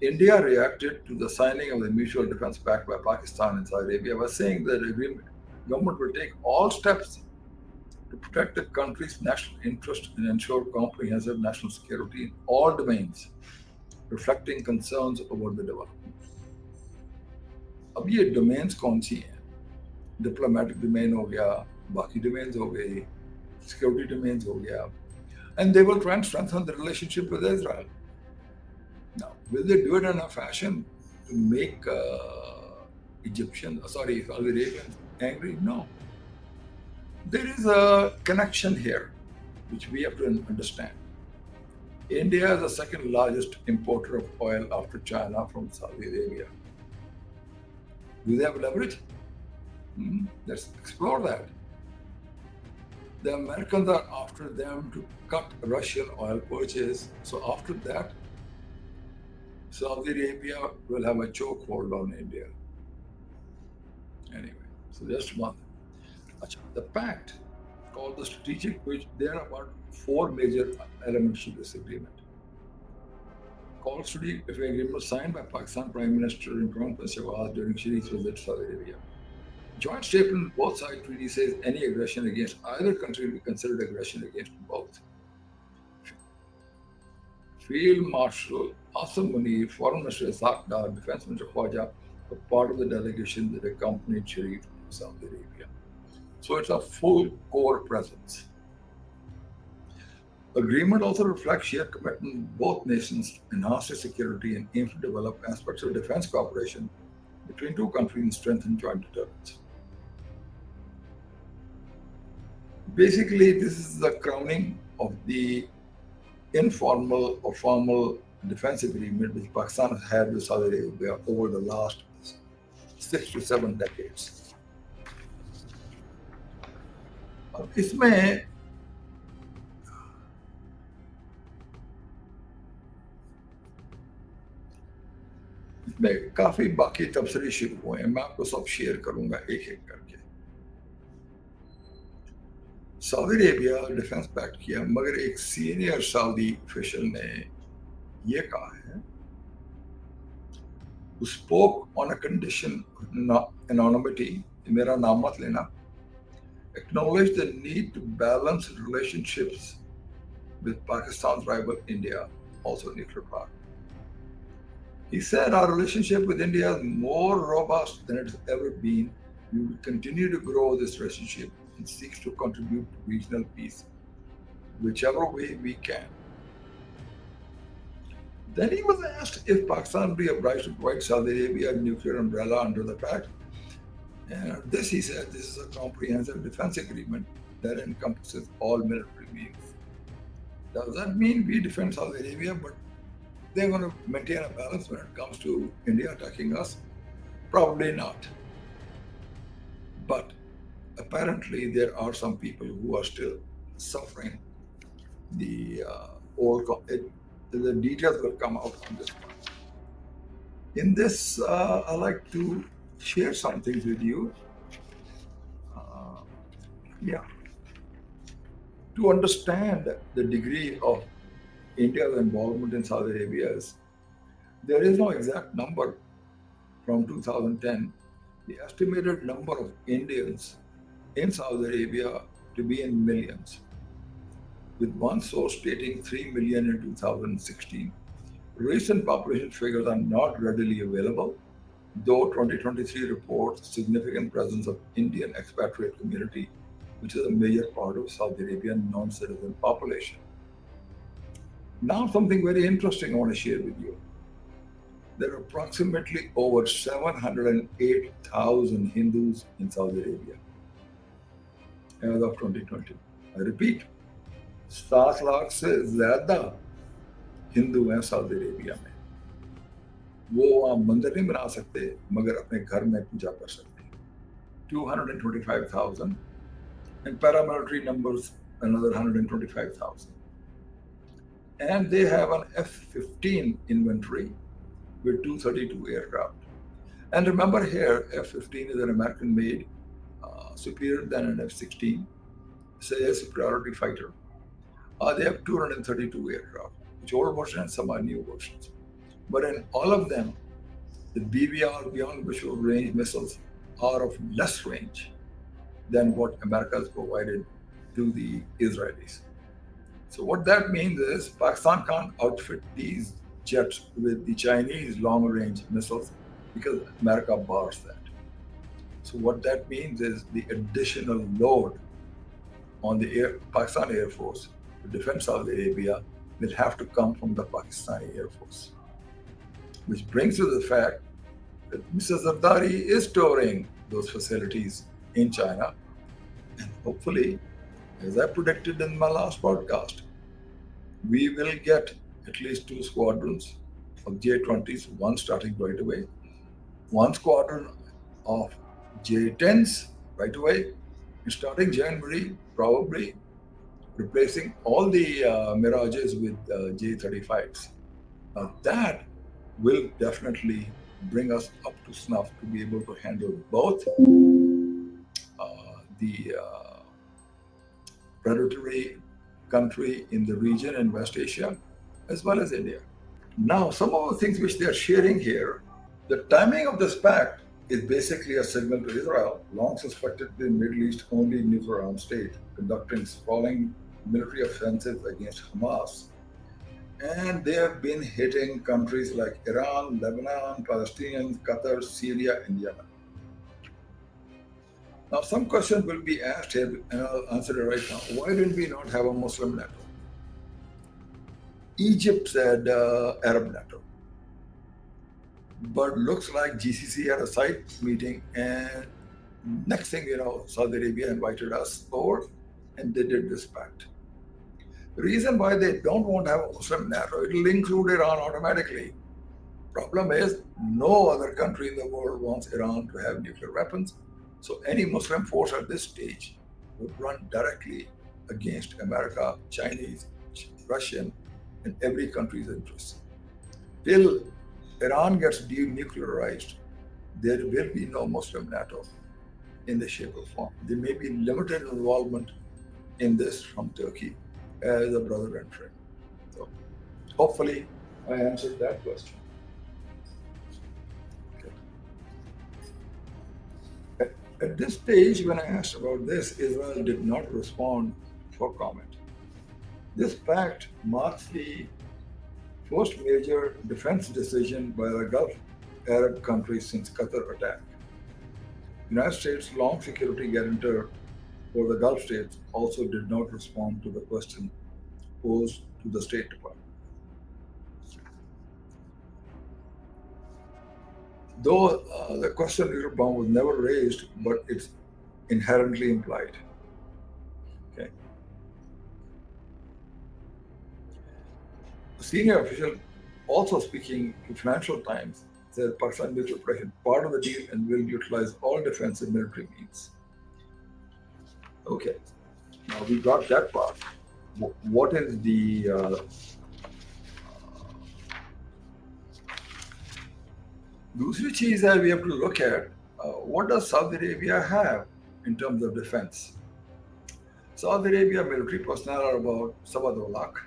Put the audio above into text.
India reacted to the signing of the Mutual Defense Pact by Pakistan and Saudi Arabia by saying that the government will take all steps to protect the country's national interest and ensure comprehensive national security in all domains, reflecting concerns over the development. अब ये domains कौन सी हैं? Diplomatic domain हो गया, बाकी domains हो गई, security domains हो गया, and they will try and strengthen the relationship with Israel. Now, will they do it in a fashion to make Saudi Arabians angry? No. There is a connection here, which we have to understand. India is the second largest importer of oil after China from Saudi Arabia. Do they have leverage? Let's explore that. The Americans are after them to cut Russian oil purchase. So after that, Saudi Arabia will have a chokehold on India. Anyway, so just one. The pact called the strategic, which there are about four major elements to this agreement. Called strategic agreement was signed by Pakistan Prime Minister Imran Khan during Sharif's visit to Saudi Arabia. Joint statement both sides treaty says any aggression against either country will be considered aggression against both. Field Marshal Asim Munir, Foreign Minister Ishaq Dar, Defense Minister Khwaja were part of the delegation that accompanied Sharif to Saudi Arabia. So it's a full core presence. Agreement also reflects shared commitment both nations to enhance their security and aim to develop aspects of defense cooperation between two countries and strengthen joint deterrence. Basically, this is the crowning of the informal or formal defense agreement which Pakistan has had with Saudi Arabia over the last 6 to 7 decades. अब इसमें काफी बाकी तबसरे शुरू हुए हैं, मैं आपको सब शेयर करूंगा एक एक करके. सऊदी अरेबिया डिफेंस पैक्ट किया, मगर एक सीनियर सऊदी ऑफिशियल ने ये कहा है, who spoke on a condition of anonymity, मेरा नाम मत लेना, acknowledged the need to balance relationships with Pakistan's rival India, also nuclear power. He said our relationship with India is more robust than it's ever been. We will continue to grow this relationship and seek to contribute to regional peace whichever way we can. Then he was asked if Pakistan would be obliged to provide Saudi Arabia a nuclear umbrella under the pact. And this, he said, this is a comprehensive defense agreement that encompasses all military means. Does that mean we defend Saudi Arabia, but they're going to maintain a balance when it comes to India attacking us? Probably not. But apparently there are some people who are still suffering. The details will come out on this one. In this, I like to share some things with you. To understand the degree of India's involvement in Saudi Arabia, there is no exact number from 2010. The estimated number of Indians in Saudi Arabia to be in millions, with one source stating 3 million in 2016. Recent population figures are not readily available, though 2023 reports significant presence of Indian expatriate community, which is a major part of Saudi Arabian non-citizen population. Now something very interesting I want to share with you. There are approximately over 708,000 Hindus in Saudi Arabia as of 2020. I repeat, 7 lakh से ज्यादा हिंदू हैं Saudi Arabia में. वो आप मंदिर नहीं बना सकते, मगर अपने घर में पूजा कर सकते हैं. 225,000, and paramilitary numbers another 125,000. And they have an F-15 inventory with 232 aircraft. And remember here, F-15 is an American-made, superior than an F-16. It's a superiority fighter. They have 232 aircraft, which old versions and some are new versions. But in all of them, the BVR beyond visual range missiles are of less range than what America has provided to the Israelis. So what that means is Pakistan can't outfit these jets with the Chinese long-range missiles because America bars that. So what that means is the additional load on the Pakistan Air Force to defend Saudi Arabia will have to come from the Pakistani Air Force. Which brings to the fact that Mr. Zardari is storing those facilities in China. And hopefully, as I predicted in my last podcast, we will get at least 2 squadrons of J-20s, one starting right away, one squadron of J-10s right away, and starting January, probably replacing all the Mirages with J-35s. Now that will definitely bring us up to snuff to be able to handle both the predatory country in the region in West Asia as well as India. Now, some of the things which they are sharing here, the timing of this pact is basically a signal to Israel, long suspected the Middle East only nuclear armed state, conducting sprawling military offensives against Hamas. And they have been hitting countries like Iran, Lebanon, Palestinians, Qatar, Syria, and Yemen. Now, some questions will be asked here, and I'll answer it right now. Why didn't we not have a Muslim NATO? Egypt said Arab NATO. But looks like GCC had a side meeting, and next thing you know, Saudi Arabia invited us over, and they did this pact. The reason why they don't want to have a Muslim NATO, it will include Iran automatically. Problem is, no other country in the world wants Iran to have nuclear weapons. So any Muslim force at this stage would run directly against America, Chinese, Russian, and every country's interests. Till Iran gets denuclearized, there will be no Muslim NATO in the shape or form. There may be limited involvement in this from Turkey as a brother and friend. So hopefully I answered that question. Okay. At this stage, when I asked about this, Israel did not respond for comment. This pact marks the first major defense decision by the Gulf Arab countries since Qatar attack. United States long security guarantor for the Gulf states also did not respond to the question posed to the State Department. Though the question nuclear bomb was never raised, but it's inherently implied. Okay. A senior official, also speaking to Financial Times, said Pakistan nuclear protection part of the deal and will utilize all defensive military means. Okay, now we got that part. What is the दूसरी चीज है we have to look at what does Saudi Arabia have in terms of defense. Saudi Arabia military personnel are about 2.25 lakh.